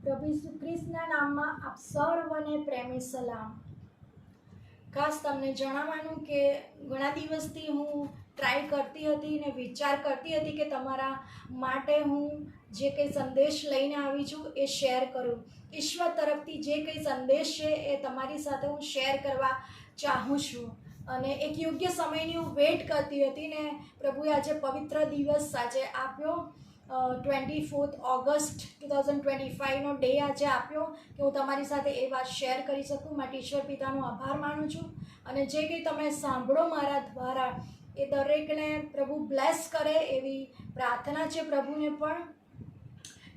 પ્રભુ ઈસુ ખ્રિસ્તના નામમાં આપ સર્વને પ્રેમી સલામ. ખાસ તમને જણાવવાનું કે ઘણા દિવસથી હું ટ્રાય કરતી હતી ને વિચાર કરતી હતી કે તમારા માટે હું જે કંઈ સંદેશ લઈને આવી છું એ શેર કરું. ઈશ્વર તરફથી જે કંઈ સંદેશ છે એ તમારી સાથે હું શેર કરવા ચાહું છું. અને એક યોગ્ય સમયની હું વેઇટ કરતી હતી ને પ્રભુએ આજે પવિત્ર દિવસ આજે આપ્યો. 24 ઓગસ્ટ 2025નો ડે આજે આપ્યો કે હું તમારી સાથે એ વાત શેર કરી શકું. માટે ઈશ્વર પિતાનો આભાર માનું છું. અને જે કંઈ તમે સાંભળો મારા દ્વારા એ દરેકને પ્રભુ બ્લેસ કરે એવી પ્રાર્થના છે પ્રભુને પણ.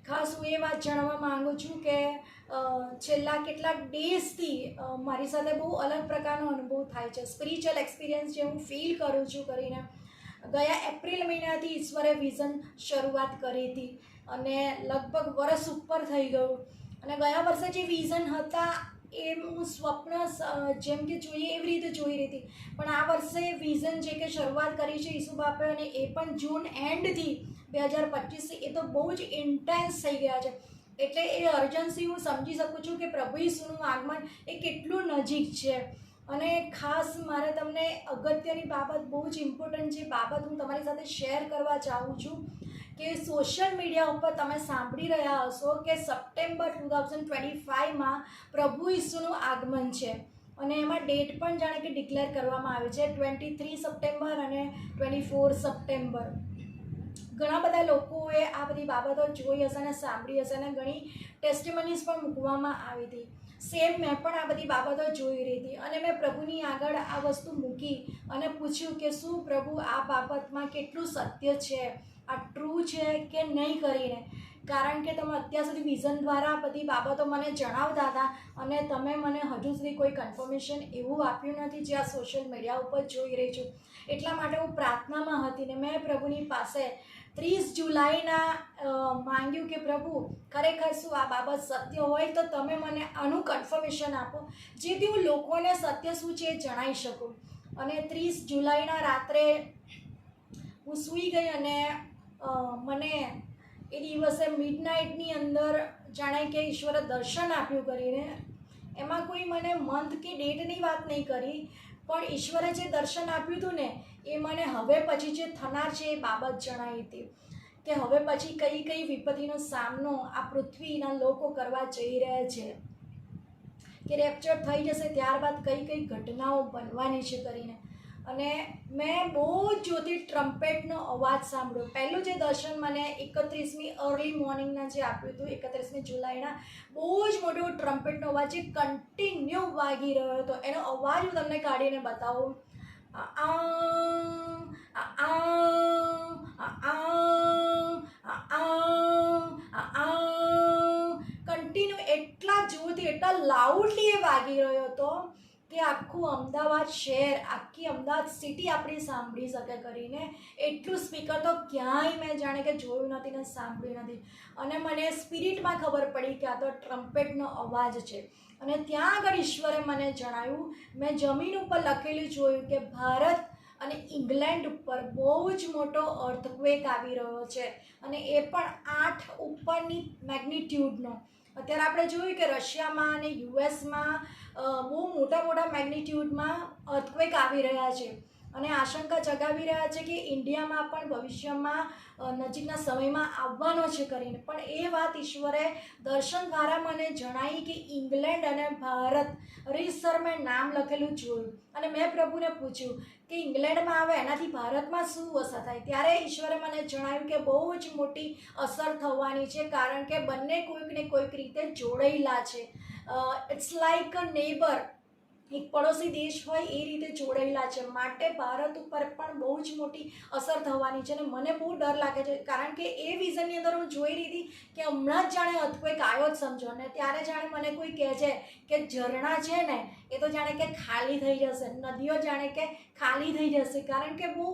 ખાસ હું એ વાત જાણવા માગું છું કે છેલ્લા કેટલાક ડેઝથી મારી સાથે બહુ અલગ પ્રકારનો અનુભવ થાય છે. સ્પિરિચ્યુઅલ એક્સપિરિયન્સ જે હું ફીલ કરું છું કરીને ગયા એપ્રિલ મહિનાથી ઈશ્વરે વિઝન શરૂઆત કરી હતી અને લગભગ વર્ષ ઉપર થઈ ગયું. અને ગયા વર્ષે જે વિઝન હતા એ હું સ્વપ્ન જેમ કે જોઈએ એવી રીતે જોઈ રહી હતી. પણ આ વર્ષે વિઝન જે કે શરૂઆત કરી છે ઈસુ બાપે અને એ પણ જૂન એન્ડથી 2025 એ તો બહુ જ ઇન્ટેન્સ થઈ ગયા છે. એટલે એ અર્જન્સી હું સમજી શકું છું કે પ્રભુ ઈસુનું આગમન એ કેટલું નજીક છે. અને ખાસ મારે તમને અગત્યની બાબત બહુ જ ઇમ્પોર્ટન્ટ જે બાબત હું તમારી સાથે શેર કરવા ચાહું છું કે સોશિયલ મીડિયા ઉપર તમે સાંભળી રહ્યા હશો કે સપ્ટેમ્બર 2025માં પ્રભુ ઈસુનું આગમન છે. અને એમાં ડેટ પણ જાણે કે ડિક્લેર કરવામાં આવે છે 23 સપ્ટેમ્બર અને 24 સપ્ટેમ્બર. ઘણા બધા લોકોએ આ બધી બાબતો જોઈ હશે અને સાંભળી હશે અને ઘણી ટેસ્ટિમનીઝ પણ મૂકવામાં આવી હતી. સેમ મેં પણ આ બધી બાબતો જોઈ રહી હતી અને મેં પ્રભુની આગળ આ વસ્તુ મૂકી અને પૂછ્યું કે શું પ્રભુ આ બાબતમાં કેટલું સત્ય છે, આ ટ્રુ છે કે નહીં કરીને. કારણ કે તમે અત્યાર સુધી વિઝન દ્વારા બધી બાબતો મને જણાવતા હતા અને તમે મને હજુ સુધી કોઈ કન્ફર્મેશન એવું આપ્યું નથી જે આ સોશિયલ મીડિયા ઉપર જોઈ રહી છું. એટલા માટે હું પ્રાર્થનામાં હતી ને મેં પ્રભુની પાસે 30 જુલાઈના માંગ્યું કે પ્રભુ ખરેખર શું આ બાબત સત્ય હોય તો તમે મને આનું કન્ફર્મેશન આપો જેથી હું લોકોને સત્ય શું છે એ જણાવી શકું. અને 30 જુલાઈના રાત્રે હું સૂઈ ગઈ અને મને એ દિવસે મિડનાઇટની અંદર જાણે કે ઈશ્વરે દર્શન આપ્યું કરીને. એમાં કોઈ મને મંથ કે ડેટની વાત નહીં કરી પણ ઈશ્વરે જે દર્શન આપ્યું હતું ને એ મને હવે પછી જે થનાર છે એ બાબત જણાવી હતી કે હવે પછી કઈ કઈ વિપત્તિનો સામનો આ પૃથ્વીના લોકો કરવા જઈ રહ્યા છે, કે રેપ્ચર થઈ જશે ત્યારબાદ કઈ કઈ ઘટનાઓ બનવાની છે કરીને. અને મેં બહુ જ જોતી ટ્રમ્પેટનો અવાજ સાંભળ્યો. પહેલું જે દર્શન મને 31મી અર્લી મોર્નિંગના જે આપ્યું હતું 31મી જુલાઈના બહુ જ મોટો ટ્રમ્પેટનો અવાજ જે કન્ટિન્યુ વાગી રહ્યો હતો. એનો અવાજ હું તમને કાઢીને બતાવું. કન્ટિન્યુ એટલા જોરથી એટલા લાઉડલી એ વાગી રહ્યો હતો કે આખું અમદાવાદ શહેર આખી અમદાવાદ સિટી આપણી સાંભળી શકે કરીને. એટલું સ્પીકર તો ક્યાંય મેં જાણે કે જોયું નથી ને સાંભળ્યું નથી. અને મને સ્પિરિટમાં ખબર પડી કે આ તો ટ્રમ્પેટનો અવાજ છે. અને ત્યાં આગળ ઈશ્વરે મને જણાવ્યું, મેં જમીન ઉપર લખેલું જોયું કે ભારત અને ઇંગ્લેન્ડ ઉપર બહુ જ મોટો અર્થક્વેક આવી રહ્યો છે અને એ પણ 8 ઉપરની મેગ્નિટ્યૂડનો. અત્યારે આપણે જોયું કે રશિયામાં અને યુએસમાં બહુ મોટા મોટા મેગ્નિટ્યૂડમાં અર્થક્વેક આવી રહ્યા છે અને આશંકા જગાવી રહ્યા છે કે ઇન્ડિયામાં પણ ભવિષ્યમાં નજીકના સમયમાં આવવાનો છે કરીને. પણ એ વાત ઈશ્વરે દર્શન દ્વારા મને જણાવી કે ઇંગ્લેન્ડ અને ભારત રીતસર મેં નામ લખેલું જોયું અને મેં પ્રભુને પૂછ્યું કે ઇંગ્લેન્ડમાં આવે એનાથી ભારતમાં શું અસર થાય. ત્યારે ઈશ્વરે મને જણાવ્યું કે બહુ જ મોટી અસર થવાની છે કારણ કે બંને કોઈક ને કોઈક રીતે જોડાયેલા છે. ઇટ્સ લાઇક અ નેબર, એક પડોશી દેશ હોય એ રીતે જોડાયેલા છે. માટે ભારત ઉપર પણ બહુ જ મોટી અસર થવાની છે અને મને બહુ ડર લાગે છે કારણ કે એ વિઝનની અંદર હું જોઈ રહી હતી કે હમણાં જ જાણે અર્થક્વેક આવ્યો જ સમજો ને ત્યારે જાણે મને કોઈ કહે છે કે ઝરણા છે ને એ તો જાણે કે ખાલી થઈ જશે, નદીઓ જાણે કે ખાલી થઈ જશે કારણ કે બહુ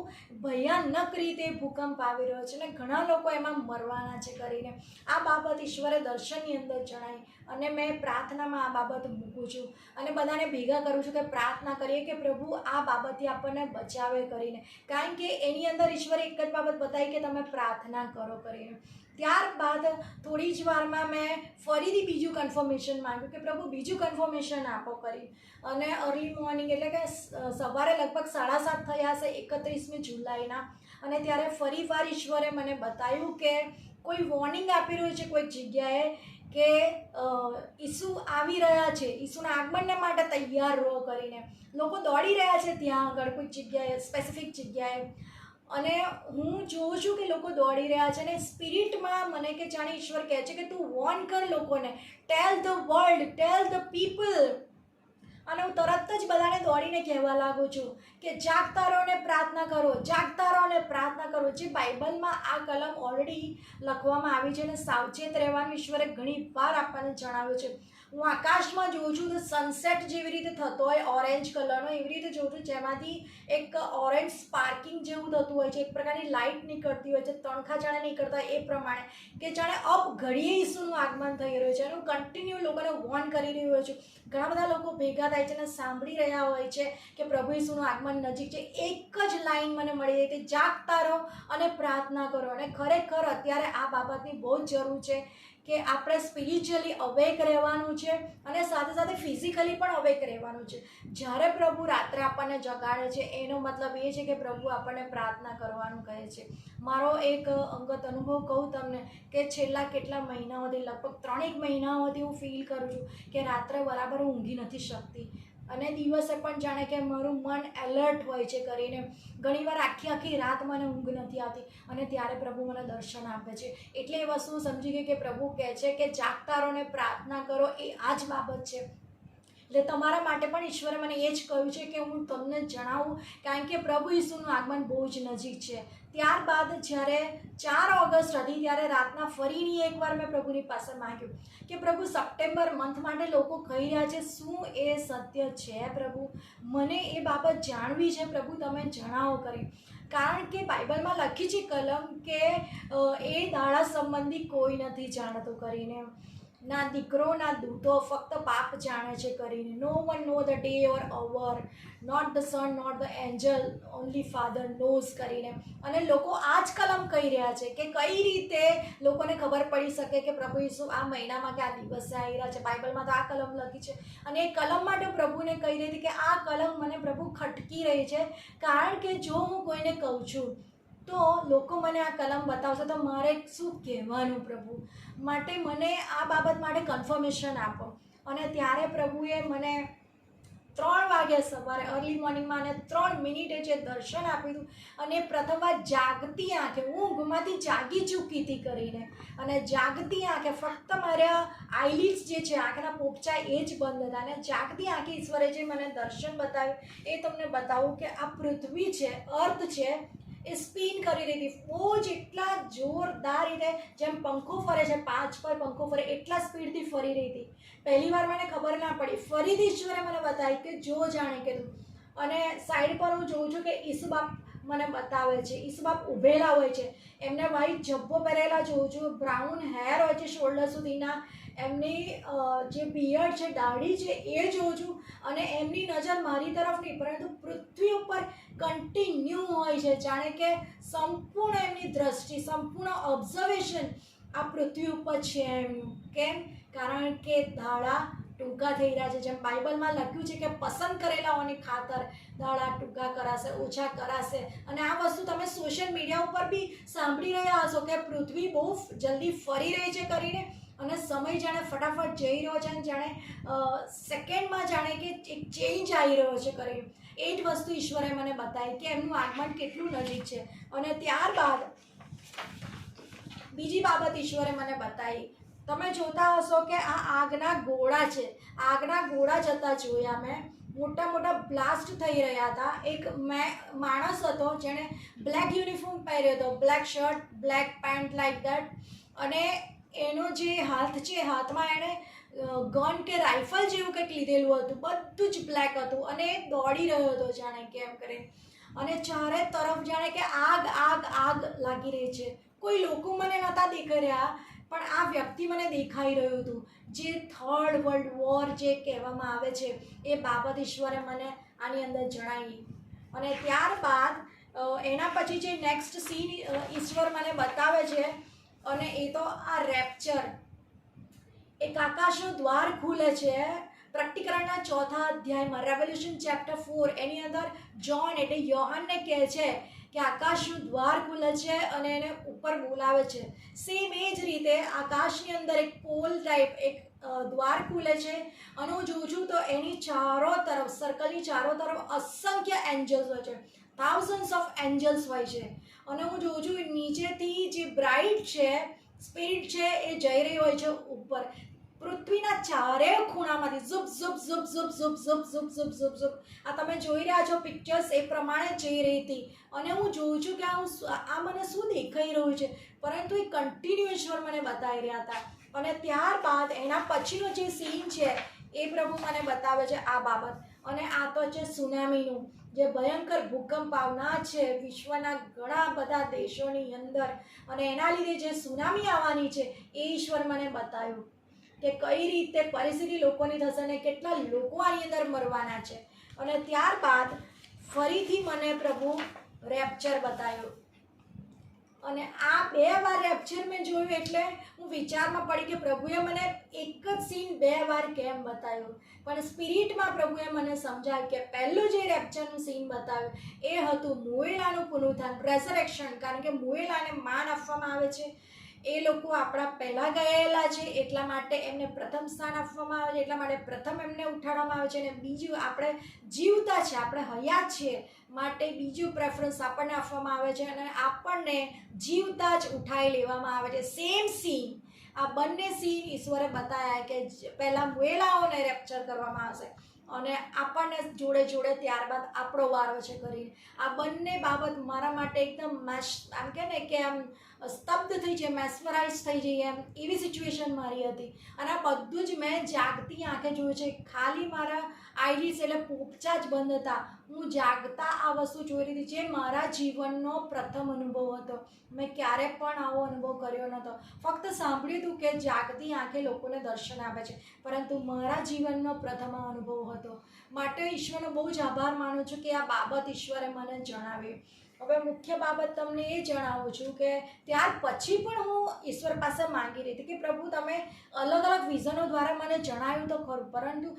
ભયાનક રીતે ભૂકંપ આવી રહ્યો છે અને ઘણા લોકો એમાં મરવાના છે કરીને. આ બાબત ઈશ્વરે દર્શનની અંદર જણાવી અને મેં પ્રાર્થનામાં આ બાબત મૂકું છું અને બધાને ભેગા કરું છું કે પ્રાર્થના કરીએ કે પ્રભુ આ બાબતથી આપણને બચાવે કરીને. કારણ કે એની અંદર ઈશ્વરે એક જ બાબત બતાવી કે તમે પ્રાર્થના કરો કરીને. ત્યારબાદ થોડી જ વારમાં મેં ફરીથી બીજું કન્ફર્મેશન માંગ્યું કે પ્રભુ બીજું કન્ફર્મેશન આપો કરી. અને અર્લી મોર્નિંગ એટલે કે સવારે લગભગ 7:30 થયા હશે 31મી જુલાઈના. અને ત્યારે ફરીવાર ઈશ્વરે મને બતાવ્યું કે કોઈ વોર્નિંગ આપી રહ્યું છે કોઈક જગ્યાએ કે ઈસુ આવી રહ્યા છે, ઈસુના આગમનને માટે તૈયાર રહો કરીને. લોકો દોડી રહ્યા છે ત્યાં આગળ કોઈક જગ્યાએ, સ્પેસિફિક જગ્યાએ. અને હું જોઉં છું કે લોકો દોડી રહ્યા છે, અને સ્પિરિટમાં મને કે જાણે ઈશ્વર કહે છે કે તું વોર્ન કર લોકોને, tell the world, tell the people. અને હું તરત જ બધાને દોડીને કહેવા લાગું છું કે જાગતા રહો ને પ્રાર્થના કરો, જાગતા રહો ને પ્રાર્થના કરો. જે બાઇબલમાં આ કલમ ઓલરેડી લખવામાં આવી છે, અને સાવચેત રહેવાનું ઈશ્વરે ઘણી વાર આપણને જણાવ્યું છે. હું આકાશમાં જોઉં છું તો સનસેટ જેવી રીતે થતો હોય ઓરેન્જ કલરનો, એવી રીતે જોઉં છું જેમાંથી એક ઓરેન્જ સ્પાર્કિંગ જેવું થતું હોય છે, એક પ્રકારની લાઇટ નીકળતી હોય છે, તણખા જાણે નીકળતા હોય એ પ્રમાણે, કે જાણે અપ ઘડીએ ઈસુનું આગમન થઈ રહ્યું છે. અને હું કન્ટિન્યુ લોકોને વોર્ન કરી રહ્યો છું. ઘણા બધા લોકો ભેગા થાય છે અને સાંભળી રહ્યા હોય છે કે પ્રભુ ઈસુનું આગમન નજીક છે. એક જ લાઈન મને મળી રહી હતી, જાગતા રહો અને પ્રાર્થના કરો. અને ખરેખર અત્યારે આ બાબતની બહુ જ જરૂર છે કે આપણે સ્પિરિચ્યુઅલી અવેક રહેવાનું છે, અને સાથે સાથે ફિઝિકલી પણ અવેક રહેવાનું છે. જ્યારે પ્રભુ રાત્રે આપણને જગાડે છે એનો મતલબ એ છે કે પ્રભુ આપણને પ્રાર્થના કરવાનું કહે છે. મારો એક અંગત અનુભવ કહું તમને કે છેલ્લા કેટલા મહિનાઓથી, લગભગ 3 મહિનાઓથી હું ફીલ કરું છું કે રાત્રે બરાબર ઊંઘી નથી શકતી, અને દિવસે પણ જાણે કે મારું મન એલર્ટ હોય છે કરીને. ઘણીવાર આખી રાત મને ઊંઘ નથી આવતી, અને ત્યારે પ્રભુ મને દર્શન આપે છે. એટલે એ વસ્તુ સમજી ગઈ કે પ્રભુ કહે છે કે જાગતા રહો ને પ્રાર્થના કરો, એ આ જ બાબત છે. એટલે તમારા માટે પણ ઈશ્વરે મને એ જ કહ્યું છે કે હું તમને જણાવું, કારણ કે પ્રભુ ઈસુનું આગમન બહુ જ નજીક છે. ત્યારબાદ જ્યારે 4 ઓગસ્ટ હતી ત્યારે રાતના ફરીની એકવાર મેં પ્રભુની પાસે માંગ્યું કે પ્રભુ સપ્ટેમ્બર મંથ માટે લોકો કહી રહ્યા છે, શું એ સત્ય છે પ્રભુ? મને એ બાબત જાણવી છે પ્રભુ, તમે જણાવો કરી. કારણ કે બાઇબલમાં લખી છે કલમ કે એ દાડા સંબંધી કોઈ નથી જાણતું કરીને, ના દીકરો ના દૂતો, ફક્ત બાપ જાણે છે કરીને. No one know the day or hour, not the son, not the angel, only father knows કરીને. અને લોકો આ જ કલમ કહી રહ્યા છે કે કઈ રીતે લોકોને ખબર પડી શકે કે પ્રભુ ઈસુ આ મહિનામાં કે આ દિવસે આવી રહ્યા છે. બાઇબલમાં તો આ કલમ લખી છે, અને એ કલમ માટે પ્રભુને કહી રહી હતી કે આ કલમ મને પ્રભુ ખટકી રહી છે, કારણ કે જો હું કોઈને કહું છું તો લોકો મને આ કલમ બતાવશે તો મારે શું કહેવાનું પ્રભુ? માટે મને આ બાબત માટે કન્ફર્મેશન આપો. અને ત્યારે પ્રભુએ મને 3 વાગ્યા સવારે અર્લી મોર્નિંગમાં અને 3 મિનિટે જે દર્શન આપ્યું હતું, અને પ્રથમવાર જાગતી આંખે, ઊંઘમાંથી જાગી ચૂકી હતી કરીને, અને જાગતી આંખે ફક્ત મારા આઈલિડ્સ જે છે, આંખના પોપચા એ જ બંધ હતા, અને જાગતી આંખે ઈશ્વરે જે મને દર્શન બતાવ્યું એ તમને બતાવું કે આ પૃથ્વી છે, અર્થ છે, એ સ્પિન કરી રહી હતી. બહુ જ એટલા જોરદાર રીતે, જેમ પંખો ફરે છે 5 પર પંખો ફરે એટલા સ્પીડથી ફરી રહી હતી. પહેલી વાર મને ખબર ના પડી, ફરીથી ઈશ્વરે મને બતાવી કે જો જાણે કે તું. અને સાઈડ પર હું જોઉં છું કે ઈસુ બાપ મને બતાવે છે, ઈસુ બાપ ઊભેલા હોય છે, એમને વ્હાઈટ જબ્બો પહેરેલા જોઉં છું, બ્રાઉન હેર હોય છે શોલ્ડર સુધીના, એમની જે બિયર્ડ છે, દાઢી છે એ જોઉં છું. અને એમની નજર મારી તરફ નહીં પરંતુ પૃથ્વી ઉપર કન્ટિન્યુ હોય છે, જાણે કે સંપૂર્ણ એમની દ્રષ્ટિ, સંપૂર્ણ ઓબ્ઝર્વેશન આ પૃથ્વી ઉપર છે એમનું. કેમ? કારણ કે દાડા ટૂંકા થઈ રહ્યા છે. જેમ બાઇબલમાં લખ્યું છે કે પસંદ કરેલાઓની ખાતર દાડા ટૂંકા કરાશે, ઓછા કરાશે. અને આ વસ્તુ તમે સોશિયલ મીડિયા ઉપર બી સાંભળી રહ્યા હશો કે પૃથ્વી બહુ જલ્દી ફરી રહી છે કરીને, અને સમય જાણે ફટાફટ જઈ રહ્યો છે, અને જાણે સેકન્ડમાં જાણે કે એક ચેન્જ આવી રહ્યો છે કરીને. એ જ વસ્તુ ઈશ્વરે મને બતાવી કે એમનું આગમન કેટલું નજીક છે. અને ત્યારબાદ બીજી બાબત ઈશ્વરે મને બતાવી, તમે જોતા હશો કે આ આગના ગોળા છે, આગના ગોળા જતા જોયા મેં, મોટા મોટા બ્લાસ્ટ થઈ રહ્યા હતા. એક માણસ હતો જેણે બ્લેક યુનિફોર્મ પહેર્યો હતો, black shirt, black pant like that, અને એનો જે હાથ છે, હાથમાં એણે ગન કે રાઇફલ જેવું કંઈક લીધેલું હતું, બધું જ બ્લેક હતું, અને એ દોડી રહ્યો હતો જાણે કેમ કરે. અને ચારે તરફ જાણે કે આગ આગ આગ લાગી રહી છે. કોઈ લોકો મને નહોતા દેખાઈ રહ્યા, પણ આ વ્યક્તિ મને દેખાઈ રહ્યું હતું. જે 3rd વર્લ્ડ વોર જે કહેવામાં આવે છે એ બાબત ઈશ્વરે મને આની અંદર જણાવી. અને ત્યારબાદ એના પછી જે નેક્સ્ટ સીન ઈશ્વર મને બતાવે છે અને એ તો આ રેપ્ચર, એક આકાશનું દ્વાર ખુલે છે. પ્રકટીકરણના 4થા અધ્યાયમાં રેવલ્યુશન ચેપ્ટર 4 એની અંદર જોન એટલે યોહાનને કહે છે કે આકાશનું દ્વાર ખુલે છે અને એને ઉપર બોલાવે છે. સેમ એ જ રીતે આકાશની અંદર એક પોલ ટાઈપ એક દ્વાર ખુલે છે અને હું જોઉં છું તો એની ચારો તરફ, સર્કલની ચારો તરફ અસંખ્ય એન્જલ્સ હોય છે, થાઉઝન્ડ્સ ઓફ એન્જલ્સ હોય છે. અને હું જોઉં છું નીચેથી જે બ્રાઇડ છે, સ્પિરિટ છે, એ જઈ રહી હોય છે ઉપર પૃથ્વીના ચારેય ખૂણામાંથી ઝુપ ઝુપ ઝુપ ઝુપ ઝુપ ઝુપ ઝુપ ઝુપ ઝુપ ઝુપ. આ તમે જોઈ રહ્યા છો પિક્ચર્સ, એ પ્રમાણે જઈ રહી હતી. અને હું જોઉં છું કે આ મને શું દેખાઈ રહ્યું છે, પરંતુ એ કન્ટિન્યુ ઈશ્વર મને બતાવી રહ્યા હતા. અને ત્યારબાદ એના પછીનો જે સીન છે એ પ્રભુ મને બતાવે છે આ બાબત. અને આ તો છે સુનામીનું, જે ભયંકર ભૂકંપ આવનાર છે વિશ્વના ઘણા બધા દેશોની અંદર. અને એના લીધે જે સુનામી આવવાની છે એ ઈશ્વર મને બતાવ્યું કે કઈ રીતે પરિસ્થિતિ લોકોની થશે અને કેટલા લોકો આની અંદર મરવાના છે. અને ત્યારબાદ ફરીથી મને પ્રભુ રેપ્ચર બતાવ્યું. અને આ 2 વાર રેપ્ચર મેં જોયું એટલે હું વિચારમાં પડી કે પ્રભુએ મને એક જ સીન 2 વાર કેમ બતાવ્યું. પણ સ્પિરિટમાં પ્રભુએ મને સમજાવ્યું કે પહેલું જે રેપ્ચરનું સીન બતાવ્યું એ હતું મોએલાનું પુનરુત્થાન, રેઝરેક્શન. કારણ કે મોએલાને માન આપવામાં આવે છે, એ લોકો આપણા પહેલાં ગયેલા છે એટલા માટે એમને પ્રથમ સ્થાન આપવામાં આવે છે, એટલા માટે પ્રથમ એમને ઉઠાડવામાં આવે છે. અને બીજું આપણે જીવતા છે, આપણે હયાત છીએ માટે બીજું પ્રેફરન્સ આપણને આપવામાં આવે છે અને આપણને જીવતા જ ઉઠાવી લેવામાં આવે છે. સેમ સીન, આ બંને સીન ઈશ્વરે બતાવ્યા કે પહેલાં મોએલાઓને રેપ્ચર કરવામાં આવશે અને આપણને જોડે જોડે ત્યારબાદ આપણો વારો છે કરીને. આ બંને બાબત મારા માટે એકદમ આમ કહે ને કે આમ સ્તબ્ધ થઈ જાય, મેસ્મરાઇઝ થઈ જઈએ એમ એવી સિચ્યુએશન મારી હતી. અને આ બધું જ મેં જાગતી આંખે જોયું છે. ખાલી મારા આઈરીસ એટલે પોપચા જ બંધ હતા, હું જાગતા આ વસ્તુ જોઈ રહી હતી, જે મારા જીવનનો પ્રથમ અનુભવ હતો. મેં ક્યારે પણ આવો અનુભવ કર્યો નહોતો. ફક્ત સાંભળ્યું હતું કે જાગતી આંખે લોકોને દર્શન આપે છે, પરંતુ મારા જીવનનો પ્રથમ અનુભવ હતો. માટે ઈશ્વરનો બહુ જ આભાર માનું છું કે આ બાબત ઈશ્વરે મને જણાવી. હવે મુખ્ય બાબત તમને એ જણાવું છું કે ત્યાર પછી પણ હું ઈશ્વર પાસે માંગી રહી હતી કે પ્રભુ તમે અલગ અલગ વિઝનો દ્વારા મને જણાવ્યું તો ખરું, પરંતુ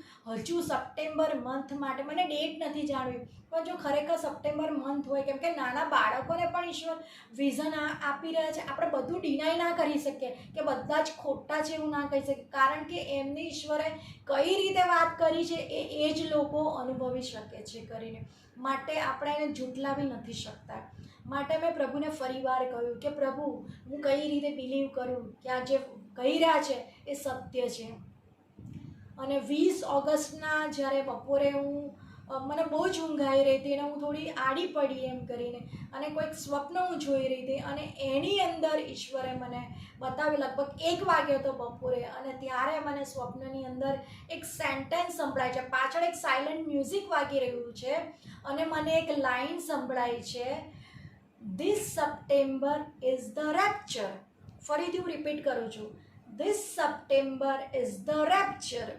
હજુ સપ્ટેમ્બર મંથ માટે મને ડેટ નથી જાણવી. પણ જો ખરેખર સપ્ટેમ્બર મંથ હોય, કેમ કે નાના બાળકોને પણ ઈશ્વર વિઝન આપી રહ્યા છે, આપણે બધું ડિનાય ના કરી શકીએ કે બધા જ ખોટા છે એવું ના કહી શકીએ. કારણ કે એમને ઈશ્વરે કઈ રીતે વાત કરી છે એ જ લોકો અનુભવી શકે છે કરીને. માટે આપણે એને ઝૂંટલાવી નથી શકતા. માટે મેં પ્રભુને ફરીવાર કહ્યું કે પ્રભુ હું કઈ રીતે બિલીવ કરું કે આ જે કહી રહ્યા છે એ સત્ય છે. અને 20 ઓગસ્ટના જ્યારે બપોરે મને બહુ જ ઊંઘ આવી રહી હતી અને હું થોડી આડી પડી એમ કરીને અને કોઈક સ્વપ્ન હું જોઈ રહી હતી અને એની અંદર ઈશ્વરે મને બતાવ્યું. લગભગ 1 વાગ્યો હતો બપોરે અને ત્યારે મને સ્વપ્નની અંદર એક સેન્ટેન્સ સંભળાય છે, પાછળ એક સાયલન્ટ મ્યુઝિક વાગી રહ્યું છે અને મને એક લાઈન સંભળાય છે, ધીસ સપ્ટેમ્બર ઇઝ ધ રેપ્ચર. ફરીથી હું રિપીટ કરું છું, ધીસ સપ્ટેમ્બર ઇઝ ધ રેપ્ચર.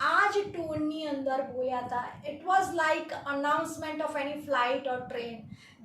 આ જ ટોનની અંદર બોલ્યા હતા. It was like announcement of any flight or train.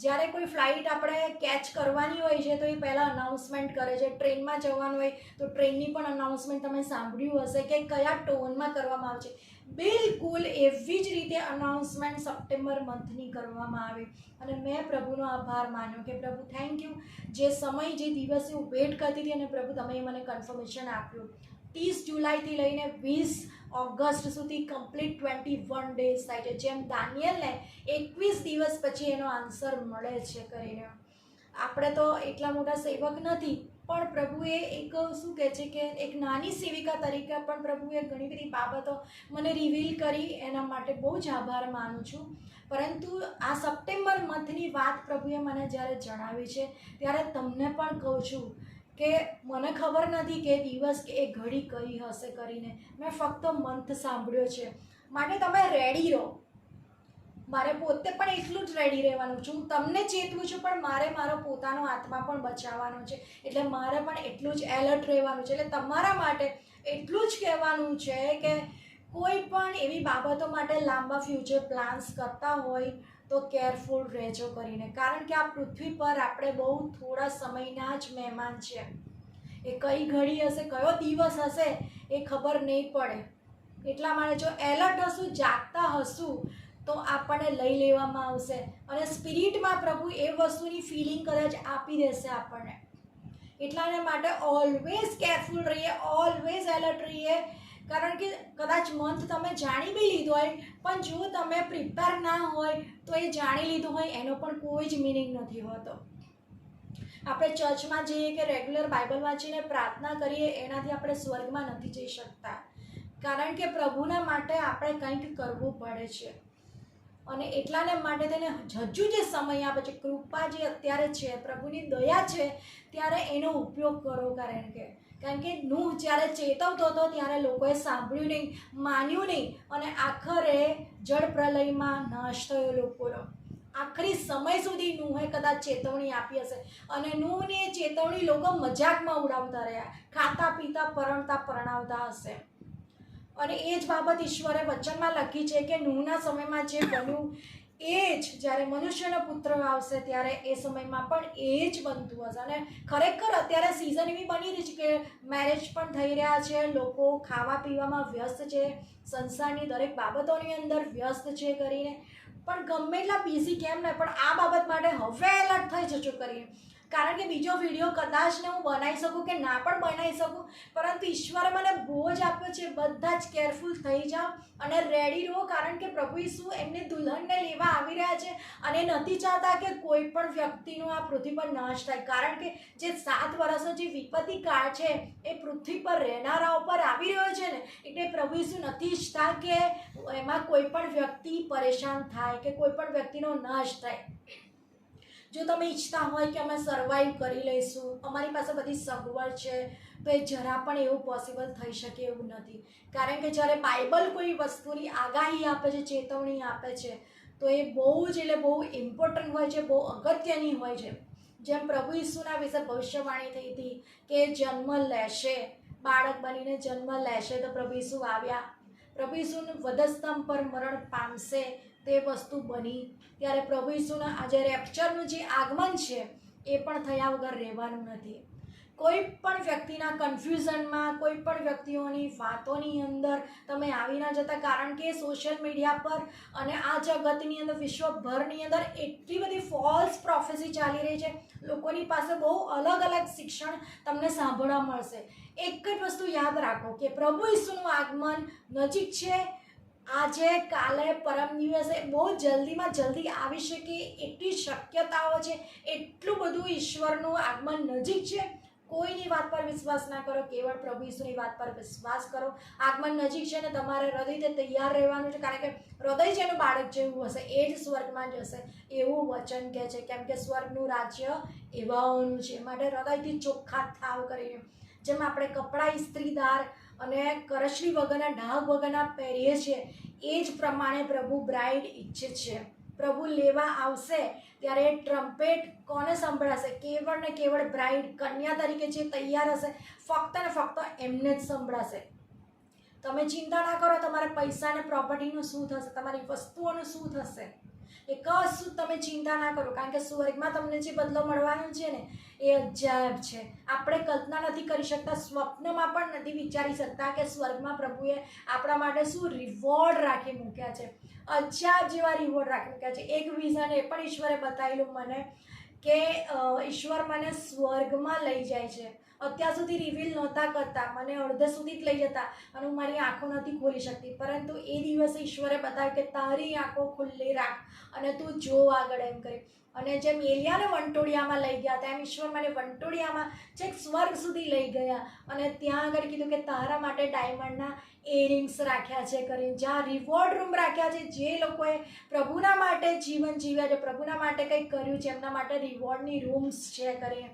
જ્યારે કોઈ ફ્લાઇટ આપણે કેચ કરવાની હોય છે તો એ પહેલાં અનાઉન્સમેન્ટ કરે છે. ટ્રેનમાં જવાનું હોય તો ટ્રેનની પણ અનાઉન્સમેન્ટ તમે સાંભળ્યું હશે કે કયા ટોનમાં કરવામાં આવે છે. બિલકુલ એવી જ રીતે અનાઉન્સમેન્ટ સપ્ટેમ્બર મંથની કરવામાં આવી. અને મેં પ્રભુનો આભાર માન્યો કે પ્રભુ થેન્ક યુ, જે સમય જે દિવસે હું વેઇટ કરતી હતી અને પ્રભુ તમે મને કન્ફર્મેશન આપ્યું. 30 જુલાઈથી લઈને 20 ઓગસ્ટ સુધી કમ્પ્લીટ 21 ડેઝ થાય છે. જેમ દાનિયેલને 21 દિવસ પછી એનો આન્સર મળે છે કરીને. આપણે તો એટલા મોટા સેવક નથી, પણ પ્રભુએ એક શું કહે છે કે એક નાની સેવિકા તરીકે પણ પ્રભુએ ઘણી બધી બાબતો મને રિવીલ કરી. એના માટે બહુ જ આભાર માનું છું. પરંતુ આ સપ્ટેમ્બર મંથની વાત પ્રભુએ મને જ્યારે જણાવી છે ત્યારે તમને પણ કહું છું કે મને ખબર નથી કે દિવસ કે એ ઘડી કઈ હશે કરીને. મેં ફક્ત મંથ સાંભળ્યો છે. માટે તમે રેડી રહો. મારે પોતે પણ એટલું જ રેડી રહેવાનું છું. હું તમને ચેતવું છું, પણ મારે મારો પોતાનો આત્મા પણ બચાવવાનો છે, એટલે મારે પણ એટલું જ એલર્ટ રહેવાનું છે. એટલે તમારા માટે એટલું જ કહેવાનું છે કે કોઈ પણ એવી બાબતો માટે લાંબા ફ્યુચર પ્લાન્સ કરતા હોય તો કેરફુલ રહેજો કરીને. કારણ કે આ પૃથ્વી પર આપણે બહુ થોડા સમયના જ મહેમાન છે. એ કઈ ઘડી હશે, કયો દિવસ હશે એ ખબર નહીં પડે. એટલા માટે જો એલર્ટ હશું, જાગતા હશું તો આપણને લઈ લેવામાં આવશે અને સ્પિરિટમાં પ્રભુ એ વસ્તુની ફિલિંગ કદાચ આપી દેશે આપણને. એટલાને માટે ઓલવેઝ કેરફુલ રહીએ, ઓલવેઝ એલર્ટ રહીએ. કારણ કે કદાચ મંથ તમે જાણી બી લીધો હોય, પણ જો તમે પ્રિપેર ના હોય તો એ જાણી લીધું હોય એનો પણ કોઈ જ મિનિંગ નથી હોતો. આપણે ચર્ચમાં જઈએ કે રેગ્યુલર બાઇબલ વાંચીને પ્રાર્થના કરીએ એનાથી આપણે સ્વર્ગમાં નથી જઈ શકતા. કારણ કે પ્રભુના માટે આપણે કંઈક કરવું પડે છે અને એટલાને માટે તેને હજુ જે સમય આપે છે, કૃપા જે અત્યારે છે, પ્રભુની દયા છે, ત્યારે એનો ઉપયોગ કરો. કારણ કે નૂહ જ્યારે ચેતવતો હતો ત્યારે લોકોએ સાંભળ્યું નહીં, માન્યું નહીં અને આખરે જળ પ્રલયમાં નાશ થયો લોકોનો. આખરી સમય સુધી નૂહે કદાચ ચેતવણી આપી હશે અને નૂહની એ ચેતવણી લોકો મજાકમાં ઉડાવતા રહ્યા, ખાતા પીતા પરણતા પરણાવતા હશે. અને એ જ બાબત ઈશ્વરે વચનમાં લખી છે કે નૂહના સમયમાં જે બન્યું એ જ જ્યારે મનુષ્યનો પુત્ર આવશે ત્યારે એ સમયમાં પણ એ જ બનતું હશે. અને ખરેખર અત્યારે સિઝન એવી બની રહી છે કે મેરેજ પણ થઈ રહ્યા છે, લોકો ખાવા પીવામાં વ્યસ્ત છે, સંસારની દરેક બાબતોની અંદર વ્યસ્ત છે કરીને. પણ ગમે એટલા બિઝી કેમ નહીં, પણ આ બાબત માટે હવે એલર્ટ થઈ જજો કરીને. કારણ કે બીજો વિડીયો કદાચ ને હું બનાવી શકું કે ના પણ બનાવી શકું, પરંતુ ઈશ્વરે મને બહુ જ આપ્યો છે. બધા જ કેરફુલ થઈ જાઓ અને રેડી રહો. કારણ કે પ્રભુ ઈસુ એમની દુલ્હનને લેવા આવી રહ્યા છે અને નથી ચાહતા કે કોઈ પણ વ્યક્તિનો આ પૃથ્વી પર નાશ થાય. કારણ કે જે 7 વર્ષનો જે વિપત્તિ કાળ છે એ પૃથ્વી પર રહેનારાઓ પર આવી રહ્યો છે ને, એટલે પ્રભુ ઈસુ નથી ઈચ્છતા કે એમાં કોઈ પણ વ્યક્તિ પરેશાન થાય કે કોઈ પણ વ્યક્તિનો નાશ થાય. જો તમે ઈચ્છતા હોય કે અમે સર્વાઈવ કરી લઈશું, અમારી પાસે બધી સગવડ છે, તો એ જરા પણ એવું પોસિબલ થઈ શકે એવું નથી. કારણ કે જ્યારે બાઇબલ કોઈ વસ્તુની આગાહી આપે છે, ચેતવણી આપે છે, તો એ બહુ જ એટલે બહુ ઇમ્પોર્ટન્ટ હોય છે, બહુ અગત્યની હોય છે. જેમ પ્રભુ ઈસુના વિશે ભવિષ્યવાણી થઈ હતી કે જન્મ લેશે, બાળક બનીને જન્મ લેશે, તો પ્રભુ ઈસુ આવ્યા, પ્રભુ ઈસુનું વધસ્તંભ પર મરણ પામશે, તે વસ્તુ બની. ત્યારે પ્રભુ ઈસુના આજે રેપ્ચરનું જે આગમન છે એ પણ થયા વગર રહેવાનું નથી. કોઈ પણ વ્યક્તિના કન્ફ્યુઝનમાં, કોઈ પણ વ્યક્તિઓની વાતોની અંદર તમે આવી ના જતા. કારણ કે સોશિયલ મીડિયા પર અને આ જગતની અંદર, વિશ્વભરની અંદર એટલી બધી ફોલ્સ પ્રોફેસી ચાલી રહી છે. લોકોની પાસે બહુ અલગ અલગ શિક્ષણ તમને સાંભળવા મળશે. એક જ વસ્તુ યાદ રાખો કે પ્રભુ ઈસુનું આગમન નજીક છે. આજે, કાલે, પરમ દિવસે બહુ જલ્દીમાં જલ્દી આવી શકે એટલી શક્યતાઓ છે. એટલું બધું ઈશ્વરનું આગમન નજીક છે. કોઈની વાત પર વિશ્વાસ ના કરો, કેવળ પ્રભુ ઈસુની વાત પર વિશ્વાસ કરો. આગમન નજીક છે ને તમારે હૃદયથી તૈયાર રહેવાનું છે. કારણ કે હૃદય જેનું બાળક જેવું હશે એ જ સ્વર્ગમાં જશે એવું વચન કહે છે. કેમ કે સ્વર્ગનું રાજ્ય એવાઓનું છે. માટે હૃદયથી ચોખ્ખા થાવ કરીને, જેમ આપણે કપડાં ઇસ્ત્રીદાર અને કરચલી વગરના, ડાઘ વગરના પહેરીએ છીએ, એ જ પ્રમાણે પ્રભુ બ્રાઇડ ઈચ્છે છે. પ્રભુ લેવા આવશે ત્યારે ટ્રમ્પેટ કોને સંભળાશે? કેવળ ને કેવળ બ્રાઇડ, કન્યા તરીકે જે તૈયાર હશે, ફક્ત ને ફક્ત એમને જ સંભળાશે. તમે ચિંતા ના કરો તમારા પૈસા અને પ્રોપર્ટીનું શું થશે, તમારી વસ્તુઓનું શું થશે, એ કશું તમે ચિંતા ના કરો. કારણ કે સ્વર્ગમાં તમને જે બદલો મળવાનો છે ને એ અજાયબ છે. આપણે કલ્પના નથી કરી શકતા, સ્વપ્નમાં પણ નથી વિચારી શકતા કે સ્વર્ગમાં પ્રભુએ આપણા માટે શું રિવોર્ડ રાખી મૂક્યા છે. અજાયબ જેવા રિવોર્ડ રાખી મૂક્યા છે. એક વિઝન એ પણ ઈશ્વરે બતાવેલું મને કે ઈશ્વર મને સ્વર્ગમાં લઈ જાય છે. અત્યાર સુધી રિવીલ નહોતા કરતા, મને અડધે સુધી જ લઈ જતા અને હું મારી આંખો નથી ખોલી શકતી. પરંતુ એ દિવસે ઈશ્વરે બતાવ્યું કે તારી આંખો ખુલ્લી રાખ અને તું જો આગળ એમ કરી. અને જેમ એલિયાને વંટોળિયામાં લઈ ગયા હતા, એમ ઈશ્વર મને વંટોળિયામાં છેક સ્વર્ગ સુધી લઈ ગયા અને ત્યાં આગળ કીધું કે તારા માટે ડાયમંડના ઇયરિંગ્સ રાખ્યા છે કરીને, જ્યાં રિવોર્ડ રૂમ રાખ્યા છે. જે લોકોએ પ્રભુના માટે જીવન જીવ્યા છે, પ્રભુના માટે કંઈક કર્યું છે, એમના માટે રિવોર્ડની રૂમ્સ છે કરીને.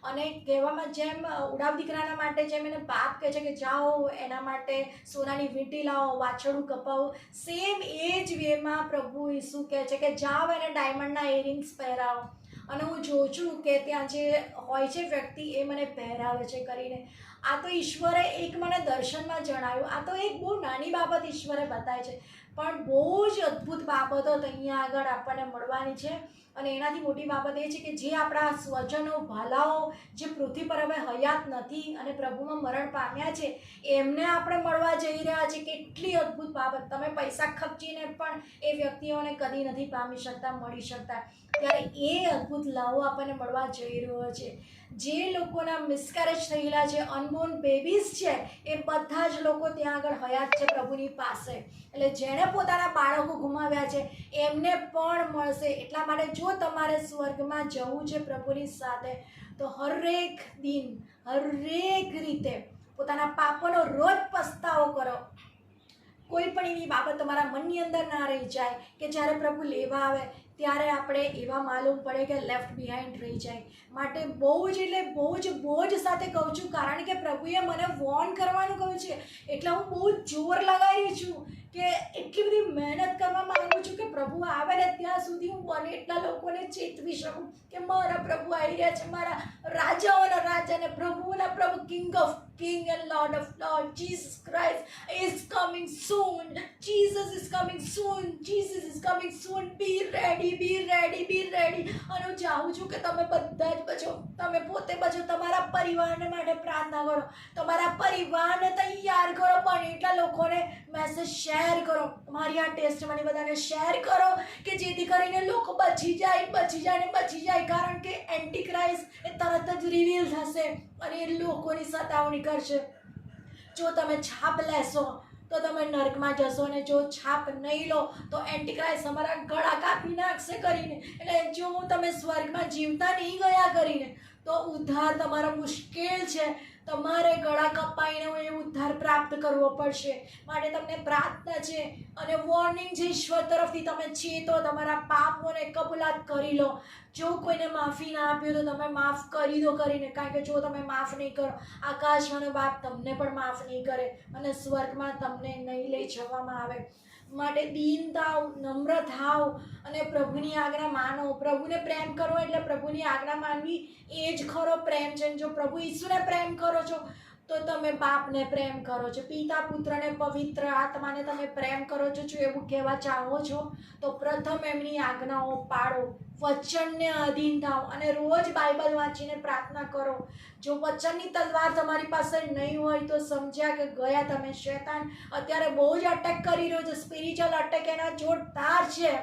અને કહેવામાં જેમ ઉડાવ દીકરાના માટે જેમ એને બાપ કહે છે કે જાઓ એના માટે સોનાની વીંટી લાવો, વાછરડું કપાવો, સેમ એ જ વેમાં પ્રભુ ઈસુ કહે છે કે જાઓ એને ડાયમંડના ઇયરિંગ્સ પહેરાવો. અને હું જોઉં છું કે ત્યાં જે હોય છે વ્યક્તિ એ મને પહેરાવે છે કરીને. આ તો ઈશ્વરે એક મને દર્શનમાં જણાવ્યું. આ તો એક બહુ નાની બાબત ઈશ્વરે બતાવી છે. પણ બહુ જ અદ્ભુત બાબતો અહીંયા આગળ આપણને મળવાની છે. અને એનાથી મોટી બાબત એ છે કે જે આપણા સ્વજનો ભાલાઓ જે પૃથ્વી પર હવે હયાત નથી અને પ્રભુમાં મરણ પામ્યા છે એમને આપણે મળવા જઈ રહ્યા છીએ. કેટલી અદ્ભુત બાબત! તમે પૈસા ખર્ચીને પણ એ વ્યક્તિઓને કદી નથી પામી શકતા, મળી શકતા. ત્યારે એ અદ્ભુત લાવો આપણને મળવા જઈ રહ્યો છે. જે લોકોના મિસકેરેજ થયેલા છે, અનબોર્ન બેબીઝ છે, એ બધા જ લોકો ત્યાં આગળ હયાત છે પ્રભુની પાસે. એટલે જેણે પોતાના બાળકો ગુમાવ્યા છે એમને પણ મળશે. એટલા માટે જો તમારે સ્વર્ગમાં જવું છે પ્રભુની સાથે, તો હરેક દિન, હરેક રીતે પોતાના પાપોનો રોજ પસ્તાવો કરો. કોઈ પણ એવી બાબત તમારા મનની અંદર ના રહી જાય કે જ્યારે પ્રભુ લેવા આવે ત્યારે આપણે એવા માલુમ પડે કે લેફ્ટ બિહાઇન્ડ રહી જાય. માટે બહુ જ એટલે બહુ જ સાથે કહું છું, કારણ કે પ્રભુએ મને વોર્ન કરવાનું કહ્યું છે. એટલે હું બહુ જ જોર લગાવી છું કે એટલી બધી મહેનત કરવા માંગુ છું કે પ્રભુ આવે ને ત્યાં સુધી હું બને એટલા લોકોને ચેતવી શકું કે મારા પ્રભુ આવી રહ્યા છે, મારા રાજાઓના રાજા ને પ્રભુના પ્રભુ, king of king and lord of lord, Jesus Christ is coming soon, Jesus is coming soon, Jesus is coming soon. Be ready, be ready, be ready. અને હું ચાહું છું કે તમે બધા જ બચો, તમે પોતે બચો, તમારા પરિવારને માટે પ્રાર્થના કરો, તમારા પરિવારને તૈયાર કરો, પણ એટલા લોકોને મેસેજ શેર કરો, મારી આ ટેસ્ટ મને બધાને શેર કરો કે જેથી કરીને લોકો બચી જાય. કારણ કે એન્ટી ક્રાઇસ્ટ એ તરત જ રિવીલ થશે અને એ લોકોની સતાવણી કરશે. જો તમે છાપ લેશો તો તમે નર્કમાં જશો, અને જો છાપ નહીં લો તો એન્ટીક્રાઇસ્ટ તમારા ગળા કાપી નાખશે કરીને. એટલે જો તમે સ્વર્ગમાં જીવતા નહીં ગયા કરીને તો ઉદ્ધાર તમારો મુશ્કેલ છે. તમારે ગળા કપાઈને એ ઉદ્ધાર પ્રાપ્ત કરવો પડશે. માટે તમને પ્રાર્થના છે અને વોર્નિંગ છે ઈશ્વર તરફથી, તમે ચેતો, તમારા પાપોને કબૂલાત કરી લો. જો કોઈને માફી ના આપ્યું તો તમે માફ કરી દો કરીને, કારણ કે જો તમે માફ નહીં કરો, આકાશનો બાપ તમને પણ માફ નહીં કરે અને સ્વર્ગમાં તમને નહીં લઈ જવામાં આવે. માટે દીન થાવ, નમ્ર થાવ અને પ્રભુની આજ્ઞા માનો. પ્રભુને પ્રેમ કરવો એટલે પ્રભુની આજ્ઞા માનવી એ જ ખરો પ્રેમ છે. જો પ્રભુ ઈસુને પ્રેમ કરો છો તો તમે બાપને પ્રેમ કરો છો, પિતા પુત્રને પવિત્ર આત્માને તમે પ્રેમ કરો છો. જો એવું કહેવા ચાહો છો તો પ્રથમ એમની આજ્ઞાઓ પાળો, વચનને અધીન થાવ અને રોજ બાઇબલ વાંચીને પ્રાર્થના કરો. જો વચનની તલવાર તમારી પાસે નહીં હોય તો સમજ્યા કે ગયા તમે. શૈતાન અત્યારે બહુ જ અટેક કરી રહ્યો છે, સ્પિરિચ્યુઅલ અટેક એના જોરદાર છે.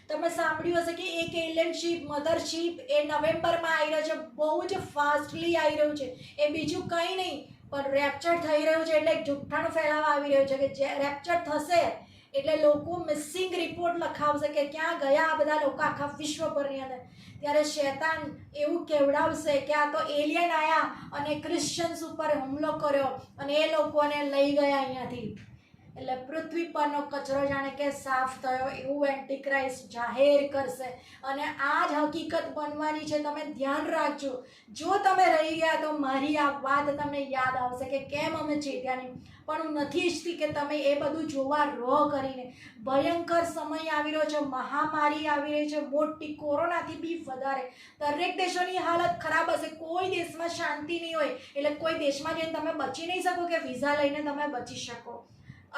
તમે સાંભળ્યું હશે કે એક એલિયન શિપ, મધર શિપ એ નવેમ્બરમાં આવી રહ્યો છે, બહુ જ ફાસ્ટલી આવી રહ્યું છે. એ બીજું કંઈ નહીં પણ રેપ્ચર થઈ રહ્યું છે. એટલે એક જુઠ્ઠાણું ફેલાવા આવી રહ્યું છે કે જે રેપ્ચર થશે એટલે લોકો મિસિંગ રિપોર્ટ લખાવશે કે ક્યાં ગયા આ બધા લોકો આખા વિશ્વ પરની અંદર. ત્યારે શૈતાન એવું કહેવડાવશે કે આ તો એલિયન આવ્યા અને ક્રિશ્ચન્સ ઉપર હુમલો કર્યો અને એ લોકોને લઈ ગયા અહીંયાથી. એટલે પૃથ્વી પરનો કચરો જાણે કે સાફ થયો એવું એન્ટીક્રાઇસ્ટ જાહેર કરશે. અને આ જ હકીકત બનવાની છે. તમે ધ્યાન રાખજો. જો તમે રહી ગયા તો મારી આ વાત તમને યાદ આવશે કે કેમ અમે ચેત્યા નહીં. પણ હું નથી ઈચ્છતી કે તમે એ બધું જોવા રહો કરીને. ભયંકર સમય આવી રહ્યો છે, મહામારી આવી રહી છે, મોટી, કોરોનાથી બી વધારે. દરેક દેશોની હાલત ખરાબ હશે. કોઈ દેશમાં શાંતિ નહીં હોય એટલે કોઈ દેશમાં જઈને તમે બચી નહીં શકો કે વિઝા લઈને તમે બચી શકો.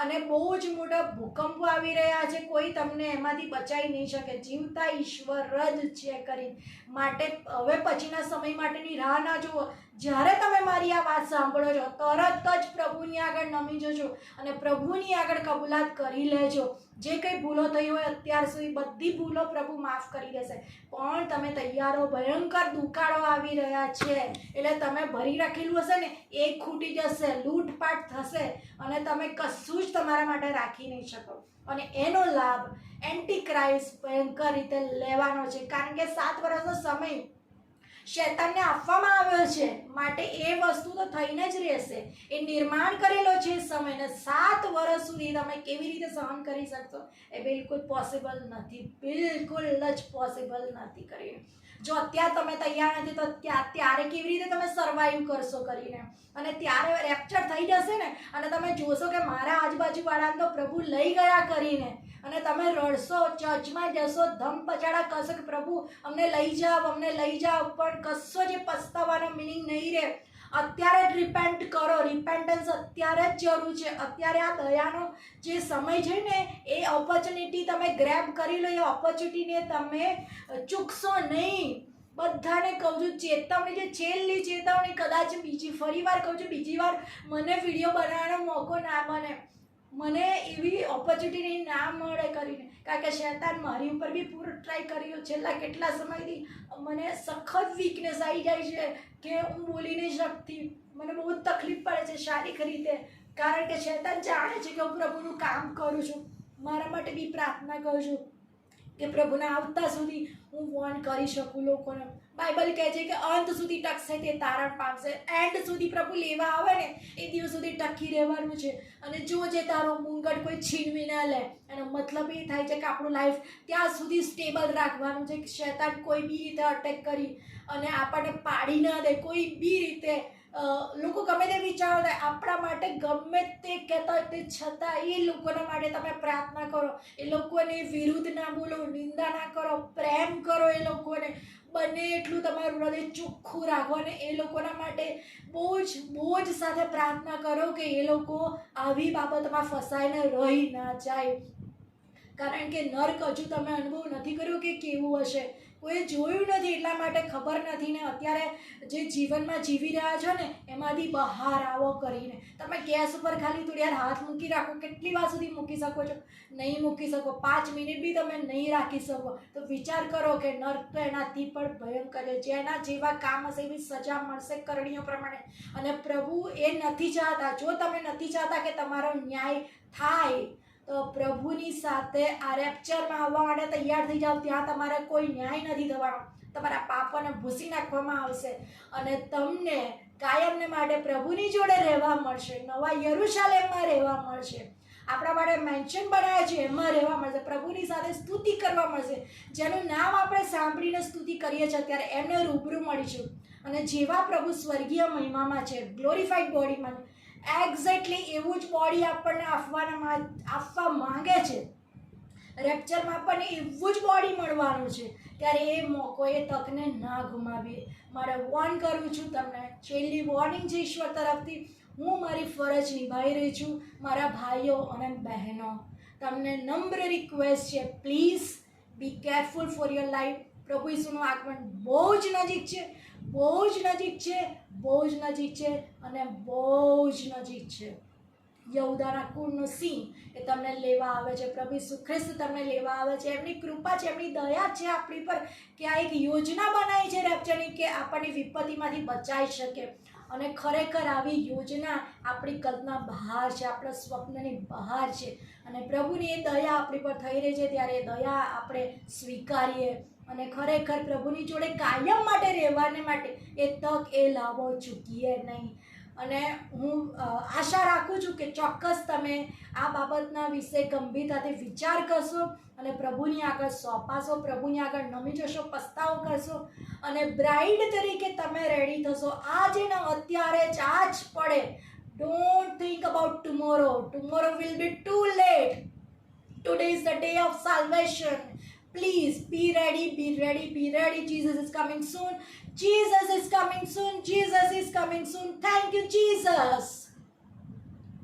અને બહુ જ મોટા ભૂકંપો આવી રહ્યા છે, કોઈ તમને એમાંથી બચાવી નહીં શકે. જીવતા ઈશ્વર જ છે કરી. માટે હવે પછીના સમય માટેની રાહ ના જુઓ. જ્યારે તમે મારી આ વાત સાંભળો છો તરત જ પ્રભુની આગળ નમી જજો અને પ્રભુની આગળ કબૂલાત કરી લેજો. જે કંઈ ભૂલો થઈ હોય અત્યાર સુધી બધી ભૂલો પ્રભુ માફ કરી દેશે. પણ તમે તૈયાર હો, ભયંકર દુકાળો આવી રહ્યા છે. એટલે તમે ભરી રાખેલું હશે ને એ ખૂટી જશે, લૂંટપાટ થશે અને તમે કશું જ તમારા માટે રાખી નહીં શકો. અને એનો લાભ એન્ટી ક્રાઇસ્ટ ભયંકર રીતે લેવાનો છે. કારણ કે 7 વર્ષનો સમય શૈતાનને આપવામાં આવ્યો છે. માટે એ વસ્તુ તો થઈને જ રહેશે. એ નિર્માણ કરેલો છે સમયને. 7 વર્ષ સુધી તમે કેવી રીતે સહન કરી શકશો? એ બિલકુલ પોસિબલ નથી, બિલકુલ જ પોસિબલ નથી કરીને. જો અત્યારે તમે તૈયાર નથી તો ત્યારે કેવી રીતે તમે સર્વાઈવ કરશો કરીને? અને ત્યારે રેપ્ચર થઈ જશે ને અને તમે જોશો કે મારા આજુબાજુવાળાને તો પ્રભુ લઈ ગયા કરીને અને તમે રડશો, ચર્ચમાં જશો, ધમ પછાડા કરશો કે પ્રભુ અમને લઈ જાઓ, અમને લઈ જાઓ. પણ કશો જે પસ્તાવાનો મિનિંગ નહીં રહે. અત્યારે જ રિપેન્ટ કરો. રિપેન્ટન્સ અત્યારે જ જરૂર છે. અત્યારે આ દયાનો જે સમય છે ને એ ઓપોર્ચ્યુનિટી તમે ગ્રેબ કરી લો. એ ઓપોર્ચ્યુનિટીને તમે ચૂકશો નહીં. બધાને કહું છું, ચેતવણી છે, છેલ્લી ચેતવણી. કદાચ ફરી વાર કહું છું, બીજી વાર મને વિડીયો બનાવવાનો મોકો ના બને, મને એવી ઓપોર્ચ્યુનિટી ના મળે કરીને, કારણ કે શૈતાન મારી ઉપર બી પૂરો ટ્રાય કર્યો છેલ્લા કેટલા સમયથી. મને સખત વીકનેસ આવી જાય છે કે હું બોલી નહીં શકતી. મને બહુ જ તકલીફ પડે છે શારીરિક રીતે, કારણ કે શૈતાન જાણે છે કે હું પ્રભુનું કામ કરું છું. મારા માટે બી પ્રાર્થના કરું છું કે પ્રભુના આવતા સુધી હું વોર્ન કરી શકું લોકોને. બાઇબલ કહે છે કે અંત સુધી ટકશે તે તારણ પામશે. એન્ડ સુધી પ્રભુ લેવા આવે ને એ દિવસ સુધી ટકી રહેવાનું છે. અને જો જે તારો મુંગટ કોઈ છીનવી ના લે, એનો મતલબ એ થાય છે કે આપણું લાઈફ ત્યાં સુધી સ્ટેબલ રાખવાનું છે કે શૈતાન કોઈ બી રીતે અટેક કરી અને આપણને પાડી ના દે. કોઈ બી રીતે લોકો ગમે તે વિચારો થાય આપણા માટે, ગમે તે કહેતા હોય તે છતાં એ લોકોના માટે તમે પ્રાર્થના કરો. એ લોકોને વિરુદ્ધ ના બોલો, નિંદા ના કરો, પ્રેમ કરો. એ લોકોને બને એટલું તમારું હૃદય ચોખ્ખું રાખો અને એ લોકોના માટે બહુ જ સાથે પ્રાર્થના કરો કે એ લોકો આવી બાબતમાં ફસાઈને રહી ના જાય. કારણ કે નર્ક હજુ તમે અનુભવ નથી કર્યો કે કેવું હશે. કોઈ જોયું નથી એટલા માટે ખબર નથી. ને અત્યારે જે જીવનમાં જીવી રહ્યા છો ને એમાંથી બહાર આવો કરીને. તમે ગેસ ઉપર ખાલી થોડી વાર હાથ મૂકી રાખો. કેટલી વાર સુધી મૂકી શકો છો? નહીં મૂકી શકો. 5 મિનિટ બી તમે નહીં રાખી શકો. તો વિચાર કરો કે નર્ક તો એનાથી પણ ભયંકર છે. જેના જેવા કામ હશે એવી સજા મળશે કરણીઓ પ્રમાણે. અને પ્રભુ એ નથી ચાહતા. જો તમે નથી ચાહતા કે તમારો ન્યાય થાય તો પ્રભુની સાથે આ રેપ્ચરમાં આવવા માટે તૈયાર થઈ જાઓ. ત્યાં તમારે કોઈ ન્યાય નથી થવાનો. તમારા પાપોને ભૂસી નાખવામાં આવશે અને તમને કાયમને માટે પ્રભુની જોડે રહેવા મળશે. નવા યરુશાલેમમાં રહેવા મળશે. આપણા માટે મેન્શન બનાવ્યા છે એમાં રહેવા મળશે. પ્રભુની સાથે સ્તુતિ કરવા મળશે. જેનું નામ આપણે સાંભળીને સ્તુતિ કરીએ છીએ અત્યારે એમને રૂબરૂ મળીશું. અને જેવા પ્રભુ સ્વર્ગીય મહિમામાં છે, ગ્લોરીફાઈડ બોડીમાં, એક્ઝેક્ટલી એવું જ બોડી આપણને આપવા માંગે છે. રેપ્ચરમાં આપણને એવું જ બોડી મળવાનું છે. ત્યારે એ મોકો, એ તકને ના ગુમાવીએ. મારે વોર્ન કરું છું તમને, છેલ્લી વોર્નિંગ છે ઈશ્વર તરફથી. હું મારી ફરજ નિભાવી રહી છું. મારા ભાઈઓ અને બહેનો, તમને નમ્ર રિક્વેસ્ટ છે, please be careful for your life. પ્રભુ ઈસુનું આગમન બહુ જ નજીક છે, બહુ જ નજીક છે, બહુ જ નજીક છે અને બહુ જ નજીક છે. યહૂદાના કુળનો સિંહ એ તમને લેવા આવે છે. પ્રભુ ઈસુ ખ્રિસ્ત તમને લેવા આવે છે. એમની કૃપા છે, એમની દયા છે આપણી પર કે આ એક યોજના બનાવી છે રેપ્ચરની કે આપણને વિપત્તિમાંથી બચાવી શકે. અને ખરેખર આવી યોજના આપણી કલ્પના બહાર છે, આપણા સ્વપ્નની બહાર છે. અને પ્રભુની એ દયા આપણી પર થઈ રહી છે. ત્યારે એ દયા આપણે સ્વીકારીએ અને ખરેખર પ્રભુની જોડે કાયમ માટે રહેવાને માટે એ તક, એ લાભો ચૂકીએ નહીં. અને હું આશા રાખું છું કે ચોક્કસ તમે આ બાબતના વિશે ગંભીરતાથી વિચાર કરશો અને પ્રભુની આગળ સોંપાશો, પ્રભુની આગળ નમી જશો, પસ્તાવો કરશો અને બ્રાઇડ તરીકે તમે રેડી થશો. આજે ને અત્યારે જ આજ પડે. Don't think about tomorrow. Tomorrow will be too late. Today is the day of salvation. Please be ready, be ready, be ready. Jesus is coming soon. Jesus is coming soon. Jesus is coming soon. Thank you, Jesus.